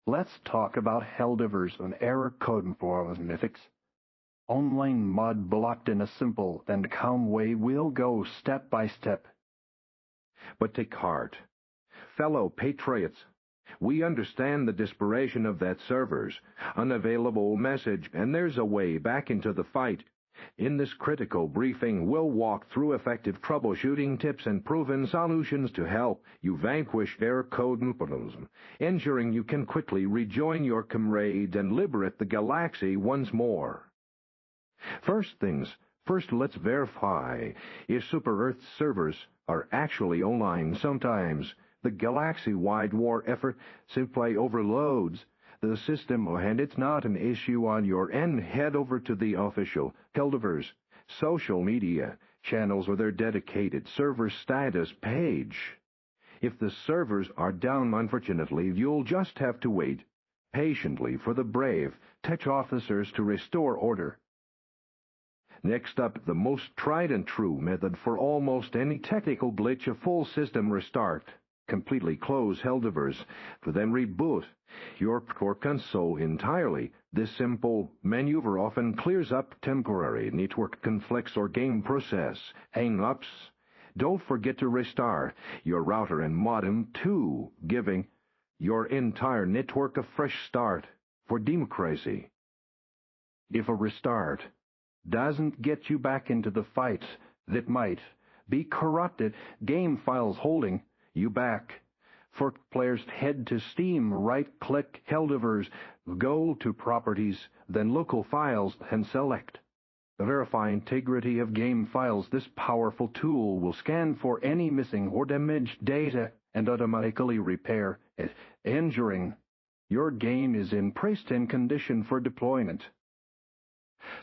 Let's talk about Helldivers and error coding for us, Mythics. Online mod blocked in a simple and calm way we'll go step by step. But take heart. Fellow patriots, we understand the desperation of that server's unavailable message, and there's a way back into the fight. In this critical briefing, we'll walk through effective troubleshooting tips and proven solutions to help you vanquish error code noodlism, ensuring you can quickly rejoin your comrades and liberate the galaxy once more. First things first, let's verify if Super Earth servers are actually online. Sometimes the galaxy-wide war effort simply overloads the system, and it's not an issue on your end. Head over to the official Helldivers social media channels or their dedicated server status page. If the servers are down, unfortunately, you'll just have to wait patiently for the brave tech officers to restore order. Next up, the most tried and true method for almost any technical glitch: a full system restart. Completely close Helldivers, to then reboot your core console entirely. This simple maneuver often clears up temporary network conflicts or game process hang-ups. Don't forget to restart your router and modem too, giving your entire network a fresh start for democracy. If a restart doesn't get you back into the fight that might be corrupted game files holding you back, for players, head to Steam, right-click Helldivers, go to Properties, then Local Files, and select Verify integrity of game files. This powerful tool will scan for any missing or damaged data and automatically repair it, ensuring your game is in pristine condition for deployment.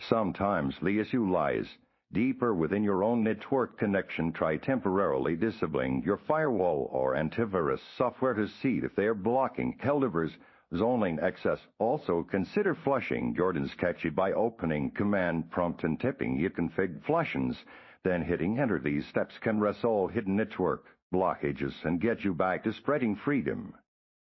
Sometimes the issue lies deeper within your own network connection. Try temporarily disabling your firewall or antivirus software to see if they are blocking Helldivers' online access. Also, consider flushing Jordan's cache by opening command prompt and typing your config flushes, then hitting enter. These steps can resolve hidden network blockages and get you back to spreading freedom.